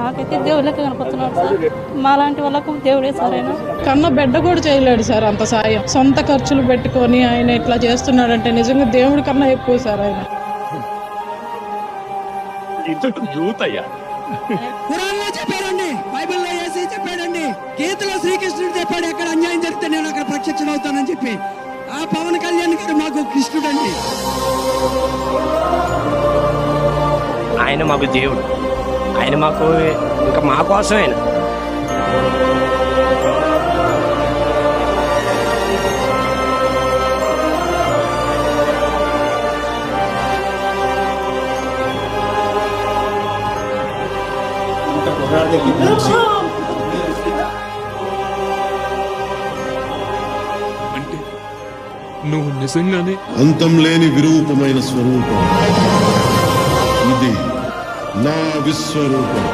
నాకైతే దేవుళ్ళకి కనపడుతున్నాడు సార్. మాలాంటి వాళ్ళకు దేవుడే సార్. ఆయన కన్న బిడ్డ కూడా చేయలేడు సార్ అంత సాయం. సొంత ఖర్చులు పెట్టుకొని ఆయన ఇట్లా చేస్తున్నాడంటే నిజంగా దేవుడి కన్నా ఎక్కువ సార్ ఆయన. ఖురాన్లో చెప్పాడండి, బైబిల్లో యేసు చెప్పాడండి, గీతలో శ్రీకృష్ణుడు చెప్పాడు, ఎక్కడ అన్యాయం జరిగితే నేను అక్కడ ప్రత్యక్షం అవుతానని చెప్పి. ఆ పవన్ కళ్యాణ్ గారు మాకు కృష్ణుడండి. ఆయన మాకు దేవుడు, ఆయన మాకు ఇంకా మా కోసం ఆయన. అంటే నువ్వు నిజంగానే అంతం లేని విరూపమైన స్వరూపం ఇది, నా విశ్వరూపం.